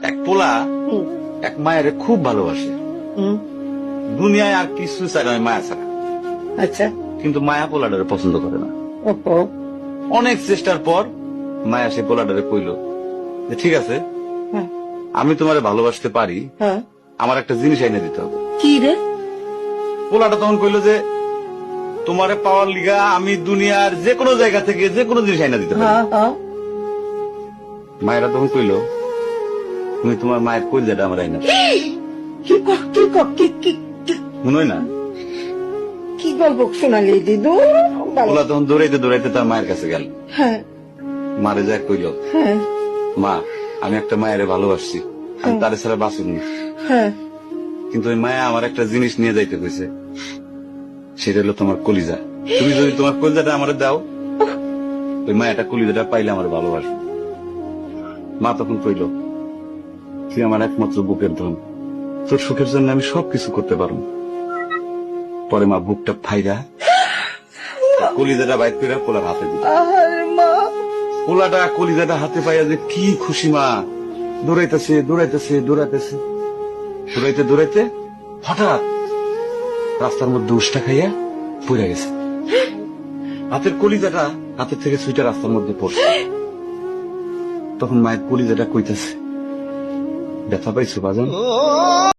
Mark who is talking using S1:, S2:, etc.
S1: এক পোলা এক মায়ের খুব ভালোবাসে, দুনিয়ায় আর কিছু চাই না মায়া ছাড়া।
S2: আচ্ছা,
S1: কিন্তু মায়া পোলাডারে পছন্দ করে না।
S2: ওহো,
S1: অনেক চেষ্টার পর মায়া সে পোলাডারে কইল যে ঠিক আছে,
S2: হ্যাঁ,
S1: আমি তোমারে ভালোবাসতে পারি,
S2: হ্যাঁ।
S1: আমার একটা জিনিস এনে দিতে হবে।
S2: কি রে?
S1: পোলাটা তখন কইল যে তোমারে পাওয়ার লিগা আমি দুনিয়ার যে কোনো জায়গা থেকে যে কোনো জিনিস এনে দিতে পারি।
S2: হ্যাঁ, হ্যাঁ।
S1: মায়েরা তখন কইল তুমি তোমার মায়ের কইলজাটা আমার আইনা দাও।
S2: কি ক- কি ক- কি কি- কি-
S1: মনে হয় না?
S2: কি গল্প শোনালি দিদু?
S1: পোলা তখন দৌড়াইতে দৌড়াইতে তার মায়ের কাছে গেল,
S2: হ্যাঁ,
S1: মারে যায় কইল
S2: হ্যাঁ,
S1: মা আমি একটা মায়ের ভালোবাসছি, আমি তারে ছাড়া বাঁচুনি,
S2: হ্যাঁ।
S1: কিন্তু ওই মায়া আমার একটা জিনিস নিয়ে যাইতে কইছে, সেটা হলো তোমার কলিজা। তুমি যদি তোমার কলিজাটা আমারে দাও, ওই মায়াটা কলিজাটা পাইলে আমার ভালোবাসবে। মা তখন কইল তুই আমার একমাত্র বুকের ধন, তোর সুখের জন্য আমি সবকিছু করতে পারবো। পরে মা বুকটা ফাইরা কলিজাটা বাইর করে পোলার হাতে দিল।
S2: আরে মা,
S1: পোলাটা কলিজাটা হাতে পাইয়া যে কি খুশি, মা দৌড়াইতেছে দৌড়াইতেছে দৌড়াইতেছে, দৌড়াইতে দৌড়াইতে হঠাৎ রাস্তার মধ্যে উষ্টা খাইয়া পড়ে গেছে। হাতের কলিজাটা হাতের থেকে ছুটে রাস্তার মধ্যে পড়ছে। তখন মায়ের কলিজাটা কইতেছে ব্যথা পাইছো বাজান?